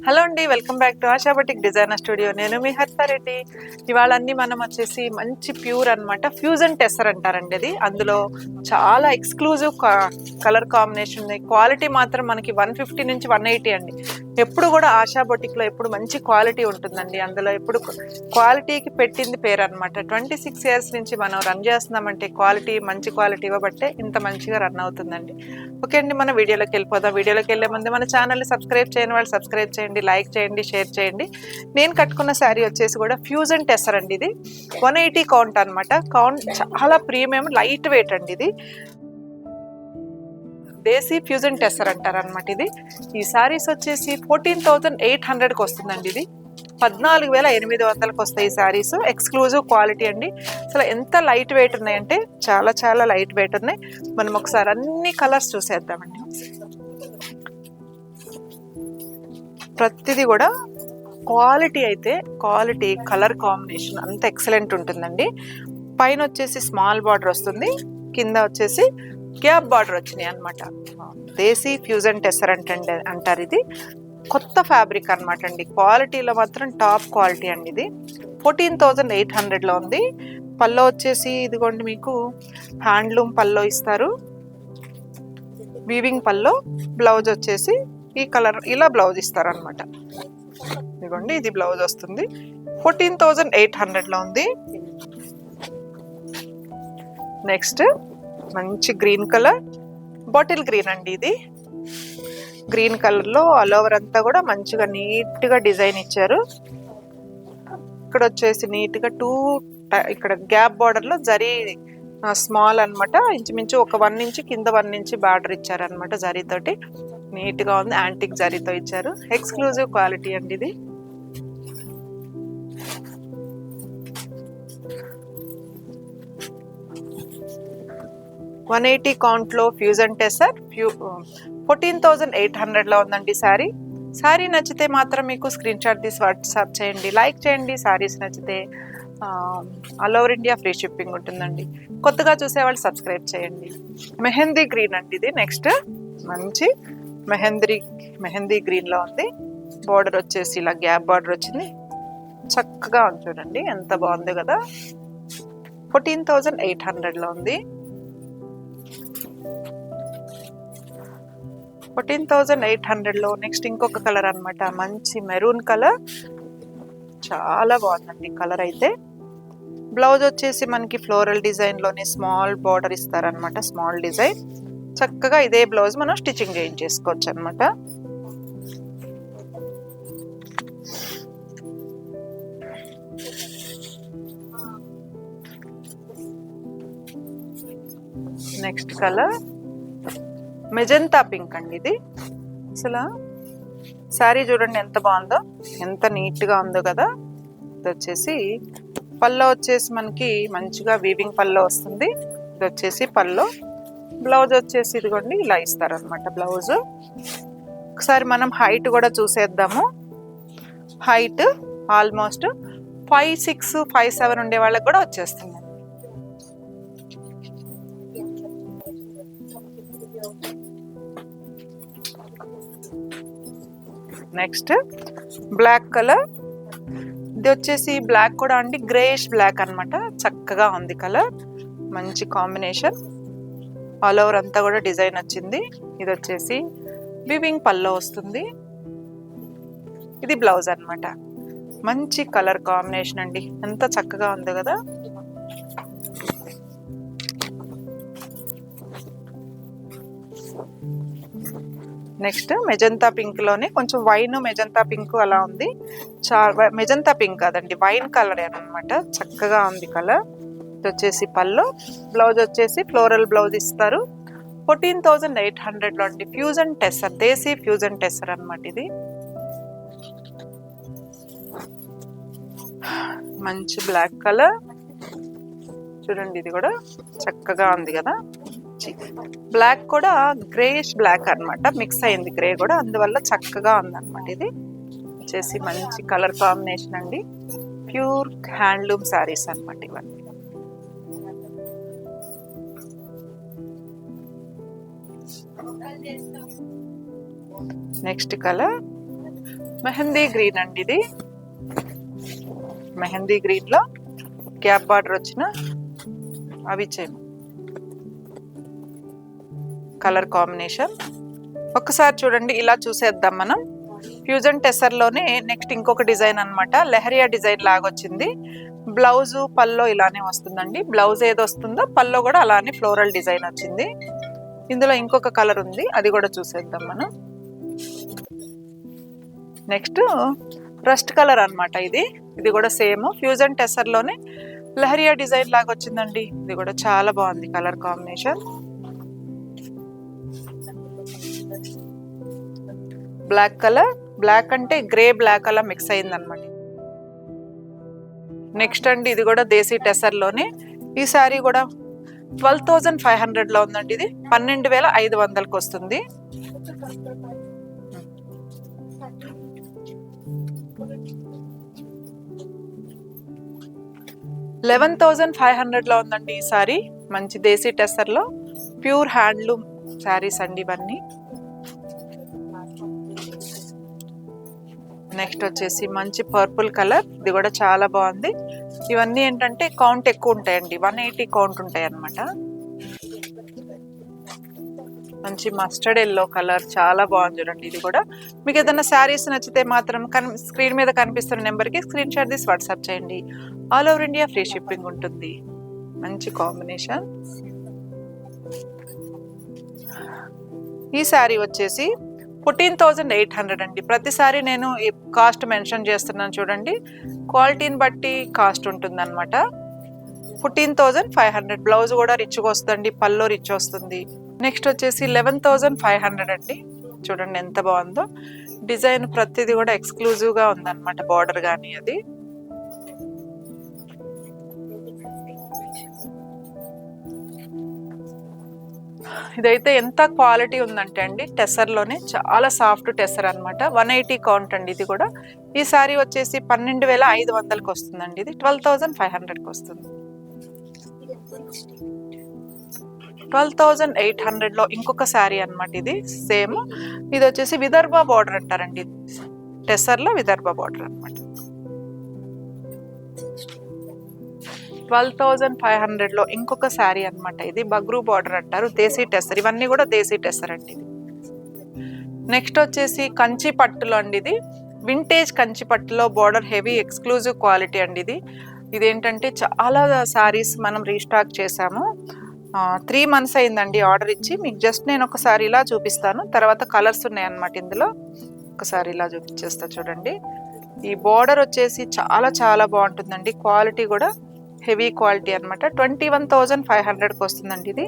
Hello అండి, welcome back to ASHA batik designer studio. నేను మీ హర్షారెడ్డి. ఇవాళ అన్ని మనం వచ్చేసి మంచి ప్యూర్ అన్నమాట, ఫ్యూజన్ టెస్సర్ అంటారండి ఇది. అందులో చాలా ఎక్స్క్లూజివ్ కలర్ కాంబినేషన్ ఉంది. క్వాలిటీ మాత్రం మనకి 150 నుంచి 180 అండి. ఎప్పుడు కూడా ఆశా బొటిక్లో ఎప్పుడు మంచి క్వాలిటీ ఉంటుందండి. అందులో ఎప్పుడు క్వాలిటీకి పెట్టింది పేరు అనమాట. 26 ఇయర్స్ నుంచి మనం రన్ చేస్తున్నామంటే మంచి క్వాలిటీ ఇవ్వబట్టే ఇంత మంచిగా రన్ అవుతుందండి. ఓకే అండి, మన వీడియోలోకి వెళ్ళిపోదాం. వీడియోలోకి వెళ్ళే ముందు మన ఛానల్ని సబ్స్క్రైబ్ చేయని వాళ్ళు సబ్స్క్రైబ్ చేయండి, లైక్ చేయండి, షేర్ చేయండి. నేను కట్టుకున్న శారీ వచ్చేసి కూడా ఫ్యూజన్ టెస్సర్ అండి. ఇది 180 కౌంట్ అనమాట. కౌంట్ చాలా ప్రీమియం, లైట్ వెయిట్ అండి. ఇది దేశీ ఫ్యూజన్ టెస్సర్ అంటారు అనమాట. ఈ సారీస్ వచ్చేసి 14,800కి వస్తుందండి. ఇది 14,800కి వస్తాయి ఈ సారీస్. ఎక్స్క్లూజివ్ క్వాలిటీ అండి. అసలు ఎంత లైట్ వెయిట్ ఉన్నాయంటే చాలా చాలా లైట్ వెయిట్ ఉన్నాయి. మనం ఒకసారి అన్ని కలర్స్ చూసేద్దామండి. ప్రతిదీ కూడా క్వాలిటీ కలర్ కాంబినేషన్ అంత ఎక్సలెంట్ ఉంటుందండి. పైన వచ్చేసి స్మాల్ బార్డర్ వస్తుంది, కింద వచ్చేసి గ్యాప్ బార్డర్ వచ్చినాయి అనమాట. దేశీ ఫ్యూజన్ టెస్సర్ అంటారు. ఇది కొత్త ఫ్యాబ్రిక్ అనమాట అండి. క్వాలిటీలో మాత్రం టాప్ క్వాలిటీ అండి. ఇది 14,800లో ఉంది. పల్లో వచ్చేసి ఇదిగోండి, మీకు హ్యాండ్లూమ్ పల్లో ఇస్తారు, వీవింగ్ పల్లో. బ్లౌజ్ వచ్చేసి ఈ కలర్ ఇలా బ్లౌజ్ ఇస్తారు అనమాట. ఇదిగోండి, ఇది బ్లౌజ్ వస్తుంది. 14,800లో ఉంది. నెక్స్ట్ మంచి గ్రీన్ కలర్, బాటిల్ గ్రీన్ అండి. ఇది గ్రీన్ కలర్ లో ఆల్ ఓవర్ అంతా కూడా మంచిగా నీట్ గా డిజైన్ ఇచ్చారు. ఇక్కడ వచ్చేసి నీట్ గా ఇక్కడ గ్యాప్ బార్డర్ లో జరీ స్మాల్ అనమాట. ఇంచుమించు ఒక 1 ఇంచ్ కింద 1 ఇంచ్ బార్డర్ ఇచ్చారనమాట. జరీతోటి నీట్ గా ఉంది, యాంటిక్ జరీతో ఇచ్చారు. ఎక్స్క్లూజివ్ క్వాలిటీ అండి. ఇది $180 కౌంట్ లో ఫ్యూజన్ టెస్సర్ 14,800లో ఉందండి శారీ నచ్చితే మాత్రం మీకు స్క్రీన్ షాట్ తీసి వాట్సాప్ చేయండి, లైక్ చేయండి. శారీస్ నచ్చితే all over India free shipping ఉంటుందండి. కొత్తగా చూసేవాళ్ళు సబ్స్క్రైబ్ చేయండి. మెహందీ గ్రీన్ అండి. ఇది నెక్స్ట్ మంచి మెహందీ గ్రీన్ లో ఉంది. బార్డర్ వచ్చేసి ఇలా గ్యాప్ బార్డర్ వచ్చింది, చక్కగా ఉంది. చూడండి ఎంత బాగుంది కదా. 14,800లో ఉంది. 14,800లో నెక్స్ట్ ఇంకొక కలర్ అనమాట. మంచి మెరూన్ కలర్, చాలా బాగుందండి కలర్ అయితే. బ్లౌజ్ వచ్చేసి మనకి ఫ్లోరల్ డిజైన్ లోనే స్మాల్ బార్డర్ ఇస్తారనమాట. స్మాల్ డిజైన్, చక్కగా ఇదే బ్లౌజ్ మనం స్టిచ్చింగ్ చేయించేసుకోవచ్చు అనమాట. నెక్స్ట్ కలర్ మెజంతా పింక్ అండి. ఇది అసలు శారీ చూడండి ఎంత బాగుందో, ఎంత నీట్ గా ఉందో కదా. ఇది వచ్చేసి పల్లో వచ్చేసి మనకి మంచిగా వీవింగ్ పల్లో వస్తుంది. ఇది వచ్చేసి పల్లో. బ్లౌజ్ వచ్చేసి ఇదిగోండి ఇలా ఇస్తారనమాట బ్లౌజ్. ఒకసారి మనం హైట్ కూడా చూసేద్దాము. హైట్ ఆల్మోస్ట్ 5'6", 5'7" ఉండే వాళ్ళకి కూడా వచ్చేస్తుంది. Next black colour. ఇది వచ్చేసి బ్లాక్ కూడా అండి, గ్రేష్ బ్లాక్ అనమాట. చక్కగా ఉంది కలర్, మంచి కాంబినేషన్. ఆల్ ఓవర్ అంతా కూడా డిజైన్ వచ్చింది. ఇది వచ్చేసి వివింగ్ పల్లో వస్తుంది. ఇది బ్లౌజ్ అనమాట. మంచి కలర్ కాంబినేషన్ అండి, ఎంత చక్కగా ఉంది కదా. నెక్స్ట్ మెజంతా పింక్ లోనే కొంచెం వైన్ మెజంతా పింక్ అలా ఉంది. మెజంతా పింక్ కాదండి, వైన్ కలర్ అనమాట. చక్కగా ఉంది కలర్. ఇది వచ్చేసి పల్లో. బ్లౌజ్ వచ్చేసి ఫ్లోరల్ బ్లౌజ్ ఇస్తారు. 14,800లో అండి. ఫ్యూజన్ టెస్సర్, దేశీ ఫ్యూజన్ టెస్సర్ అనమాట. ఇది మంచి బ్లాక్ కలర్ చూడండి. ఇది కూడా చక్కగా ఉంది కదా. బ్లాక్ కూడా గ్రేష్ బ్లాక్ అనమాట, మిక్స్ అయింది గ్రే కూడా, అందువల్ల చక్కగా ఉందన్నమాట. ఇది వచ్చేసి మంచి కలర్ కాంబినేషన్ అండి. ప్యూర్ హ్యాండ్లూమ్ శారీస్ అనమాట ఇవన్నీ. నెక్స్ట్ కలర్ మెహందీ గ్రీన్ అండి ఇది. మెహందీ గ్రీన్ లో గ్యాప్ బార్డర్ వచ్చిన అవి చేము కలర్ కాంబినేషన్. ఒక్కసారి చూడండి, ఇలా చూసేద్దాం మనం. ఫ్యూజన్ టెసర్లోనే నెక్స్ట్ ఇంకొక డిజైన్ అనమాట. లెహరియా డిజైన్ లాగా వచ్చింది. బ్లౌజ్ పల్లో ఇలానే వస్తుందండి. బ్లౌజ్ ఏది వస్తుందో పల్లో కూడా అలానే ఫ్లోరల్ డిజైన్ వచ్చింది. ఇందులో ఇంకొక కలర్ ఉంది, అది కూడా చూసేద్దాం మనం. నెక్స్ట్ రస్ట్ కలర్ అనమాట ఇది. ఇది కూడా సేమ్ ఫ్యూజన్ టెసర్లోనే లెహరియా డిజైన్ లాగా వచ్చిందండి. ఇది కూడా చాలా బాగుంది colour combination. Black colour, black అంటే గ్రే బ్లాక్ అలా మిక్స్ అయింది అనమాట. నెక్స్ట్ అండి ఇది కూడా దేశీ టెసర్లోనే. ఈ శారీ కూడా 12,500 లో ఉందండి. ఇది 12,500కి వస్తుంది. 11,500 లో ఉందండి ఈ సారీ. మంచి దేశీ టెసర్ లో ప్యూర్ హ్యాండ్లూమ్ శారీస్ అండి ఇవన్నీ. నెక్స్ట్ వచ్చేసి మంచి పర్పుల్ కలర్, ఇది కూడా చాలా బాగుంది. ఇవన్నీ ఏంటంటే కౌంట్ ఎక్కువ ఉంటాయండి, 180 కౌంట్ ఉంటాయి అన్నమాట. మంచి మస్టర్డ్ ఎల్లో కలర్, చాలా బాగుంది చూడండి. ఇది కూడా మీకు ఏదైనా శారీస్ నచ్చితే మాత్రం స్క్రీన్ మీద కనిపిస్తున్న నెంబర్కి స్క్రీన్ షాట్ తీసి వాట్సాప్ చేయండి. All over India free shipping ఉంటుంది. మంచి కాంబినేషన్. ఈ శారీ వచ్చేసి 14,800 అండి. ప్రతిసారి నేను ఈ కాస్ట్ మెన్షన్ చేస్తున్నాను చూడండి, క్వాలిటీని బట్టి కాస్ట్ ఉంటుంది అనమాట. 14,500. బ్లౌజ్ కూడా రిచ్గా వస్తుంది, పల్లో రిచ్ వస్తుంది. నెక్స్ట్ వచ్చేసి 11,500 అండి. చూడండి ఎంత బాగుందో డిజైన్, ప్రతిది కూడా ఎక్స్క్లూజివ్గా ఉందన్నమాట. బార్డర్ కానీ అది. ఇదైతే ఎంత క్వాలిటీ ఉందంటే అండి, టెసర్లోనే చాలా సాఫ్ట్ టెసర్ అనమాట. 180 కౌంట్ అండి ఇది కూడా. ఈ సారీ వచ్చేసి 12,500కి వస్తుందండి. ఇది 12,500కి వస్తుంది. 12,800లో ఇంకొక శారీ అనమాట. ఇది సేమ్. ఇది వచ్చేసి విదర్భ బార్డర్ అంటారండి. టెసర్లో విదర్భ బార్డర్ అనమాట. 12,500లో ఇంకొక శారీ అనమాట. ఇది బగ్రూ బార్డర్ అంటారు, దేశీ టెసర్. ఇవన్నీ కూడా దేశీ టెసర్ అండి. ఇది నెక్స్ట్ వచ్చేసి కంచి పట్టులో అండి. ఇది వింటేజ్ కంచి పట్టులో బార్డర్, హెవీ ఎక్స్క్లూజివ్ క్వాలిటీ అండి. ఇదేంటంటే చాలా శారీస్ మనం రీస్టాక్ చేసాము. 3 months అయిందండి ఆర్డర్ ఇచ్చి. మీకు జస్ట్ నేను ఒకసారి ఇలా చూపిస్తాను, తర్వాత కలర్స్ ఉన్నాయి అన్నమాట ఇందులో. ఒకసారి ఇలా చూపించేస్తా చూడండి. ఈ బార్డర్ వచ్చేసి చాలా చాలా బాగుంటుందండి. క్వాలిటీ కూడా హెవీ క్వాలిటీ అనమాట. 21,500కి వస్తుందండి. ఇది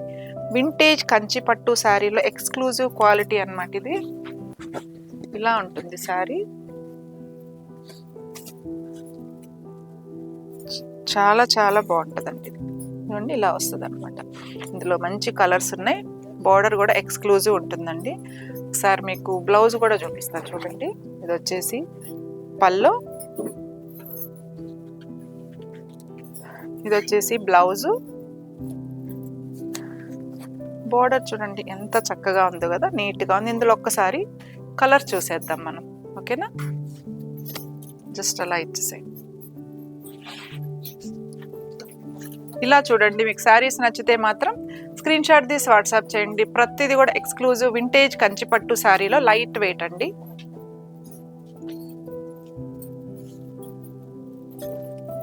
వింటేజ్ కంచి పట్టు శారీలో ఎక్స్క్లూజివ్ క్వాలిటీ అనమాట. ఇది ఇలా ఉంటుంది శారీ. చాలా చాలా బాగుంటుందండి. ఇదిగోండి ఇలా వస్తుంది అనమాట. ఇందులో మంచి కలర్స్ ఉన్నాయి. బార్డర్ కూడా ఎక్స్క్లూజివ్ ఉంటుందండి. ఒకసారి మీకు బ్లౌజ్ కూడా చూపిస్తాను చూడండి. ఇది వచ్చేసి పల్లో, ఇది వచ్చేసి బ్లౌజు. బార్డర్ చూడండి ఎంత చక్కగా ఉందో కదా, నీట్గా ఉంది. ఇందులో ఒక్కసారి కలర్ చూసేద్దాం మనం, ఓకేనా? జస్ట్ అలా ఇచ్చేసాయి. ఇలా చూడండి. మీకు శారీస్ నచ్చితే మాత్రం స్క్రీన్ షాట్ తీసి వాట్సాప్ చేయండి. ప్రతిదీ కూడా ఎక్స్క్లూజివ్ వింటేజ్ కంచిపట్టు శారీలో లైట్ వెయిట్ అండి.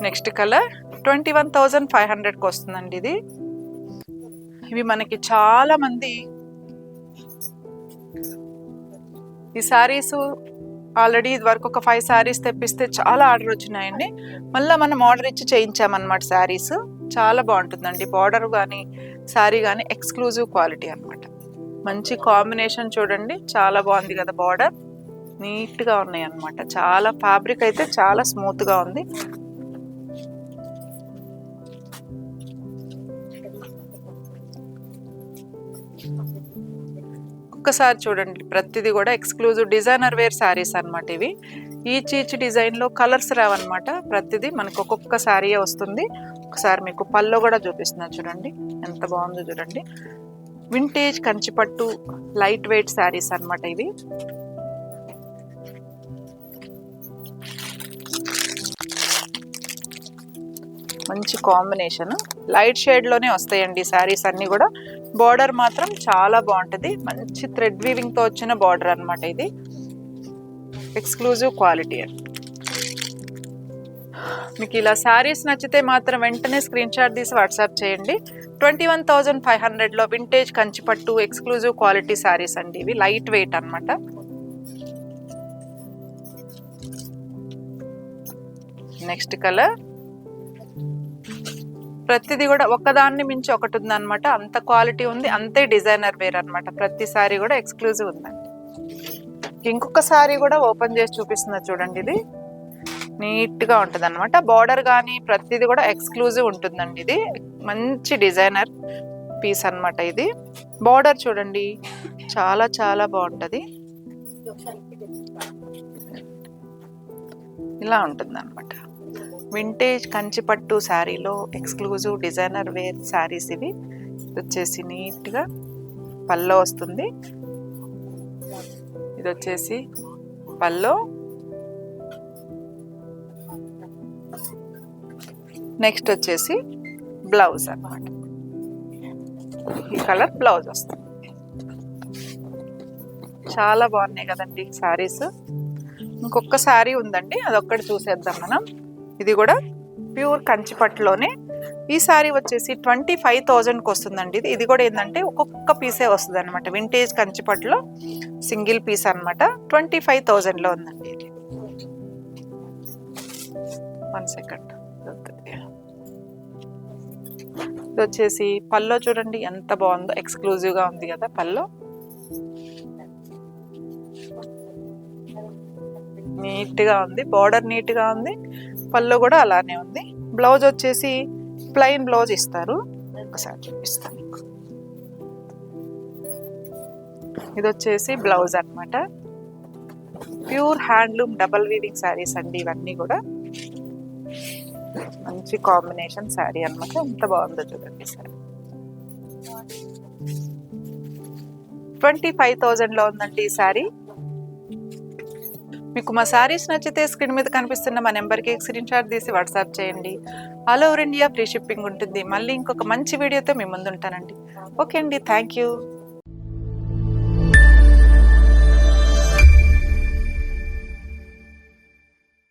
నెక్స్ట్ కలర్ 21,500కి వస్తుందండి. ఇది ఇవి మనకి చాలా మంది ఈ శారీస్ ఆల్రెడీ ఇది వరకు ఒక 5 శారీస్ తెప్పిస్తే చాలా ఆర్డర్ వచ్చినాయండి. మళ్ళీ మనం ఆర్డర్ ఇచ్చి చేయించామన్నమాట శారీస్. చాలా బాగుంటుందండి. బార్డర్ కానీ శారీ కానీ ఎక్స్క్లూజివ్ క్వాలిటీ అనమాట. మంచి కాంబినేషన్ చూడండి, చాలా బాగుంది కదా. బార్డర్ నీట్గా ఉన్నాయి అనమాట. చాలా ఫ్యాబ్రిక్ అయితే చాలా స్మూత్గా ఉంది. ఒక్కసారి చూడండి, ప్రతిదీ కూడా ఎక్స్క్లూజివ్ డిజైనర్ వేర్ శారీస్ అనమాట. ఇవి ఈచ్ డిజైన్లో కలర్స్ రావన్నమాట. ప్రతిదీ మనకు ఒక్కొక్క శారీయే వస్తుంది. ఒకసారి మీకు పల్లో కూడా చూపిస్తున్నా చూడండి, ఎంత బాగుందో చూడండి. వింటేజ్ కంచిపట్టు లైట్ వెయిట్ శారీస్ అనమాట ఇవి. మంచి కాంబినేషన్, లైట్ షేడ్లోనే వస్తాయండి శారీస్ అన్నీ కూడా. బార్డర్ మాత్రం చాలా బాగుంటుంది, మంచి థ్రెడ్ వీవింగ్తో వచ్చిన బార్డర్ అనమాట. ఇది ఎక్స్క్లూజివ్ క్వాలిటీ అండి. మీకు ఇలా శారీస్ నచ్చితే మాత్రం వెంటనే స్క్రీన్ షాట్ తీసి వాట్సాప్ చేయండి. 21,500లో వింటేజ్ కంచిపట్టు ఎక్స్క్లూజివ్ క్వాలిటీ శారీస్ అండి. ఇవి లైట్ వెయిట్ అనమాట. నెక్స్ట్ కలర్, ప్రతిదీ కూడా ఒకదాన్ని మించి ఒకటి ఉంది అనమాట. అంత క్వాలిటీ ఉంది, అంతే డిజైనర్ వేర్ అనమాట. ప్రతి సారీ కూడా ఎక్స్క్లూజివ్ ఉందండి. ఇంకొక సారీ కూడా ఓపెన్ చేసి చూపిస్తున్నా చూడండి. ఇది నీట్గా ఉంటుంది అనమాట. బార్డర్ కానీ ప్రతిదీ కూడా ఎక్స్క్లూజివ్ ఉంటుందండి. ఇది మంచి డిజైనర్ పీస్ అనమాట. ఇది బార్డర్ చూడండి, చాలా చాలా బాగుంటుంది. ఇలా ఉంటుంది అనమాట. వింటేజ్ కంచిపట్టు శారీలో ఎక్స్క్లూజివ్ డిజైనర్ వేర్ శారీస్ ఇవి. వచ్చేసి నీట్గా పల్లో వస్తుంది. ఇది వచ్చేసి పల్లో. నెక్స్ట్ వచ్చేసి బ్లౌజ్ అన్నమాట. ఈ కలర్ బ్లౌజ్ వస్తుంది. చాలా బాగున్నాయి కదండి శారీస్. ఇంకొక శారీ ఉందండి, అదొక్కటి చూసేద్దాం మనం. ఇది కూడా ప్యూర్ కంచిపట్టులోనే. ఈ శారీ వచ్చేసి 25,000కి వస్తుందండి. ఇది కూడా ఏంటంటే ఒక్కొక్క పీసే వస్తుంది అనమాట. వింటేజ్ కంచిపట్టులో సింగిల్ పీస్ అనమాట. 25,000లో ఉందండి. ఇది 1 సెకండ్. ఇది వచ్చేసి పల్లో చూడండి ఎంత బాగుందో, ఎక్స్క్లూజివ్గా ఉంది కదా పల్లో. నీట్గా ఉంది, బార్డర్ నీట్గా ఉంది, పళ్ళు కూడా అలానే ఉంది. బ్లౌజ్ వచ్చేసి ప్లెయిన్ బ్లౌజ్ ఇస్తారు. ఒకసారి చూపిస్తాను మీకు. ఇది వచ్చేసి బ్లౌజ్ అనమాట. Pure handloom double weaving saris అండి ఇవన్నీ కూడా. మంచి కాంబినేషన్ శారీ అనమాట. ఎంత బాగుందో చూడండి సారీ. 25,000లో ఉందండి ఈ శారీ. మీకు మా శారీస్ నచ్చితే స్క్రీన్ మీద కనిపిస్తున్న మా నెంబర్కి స్క్రీన్ షాట్ తీసి వాట్సాప్ చేయండి. All over India free shipping ఉంటుంది. మళ్ళీ ఇంకొక మంచి వీడియోతో మీ ముందు ఉంటానండి. ఓకే అండి, థ్యాంక్ యూ.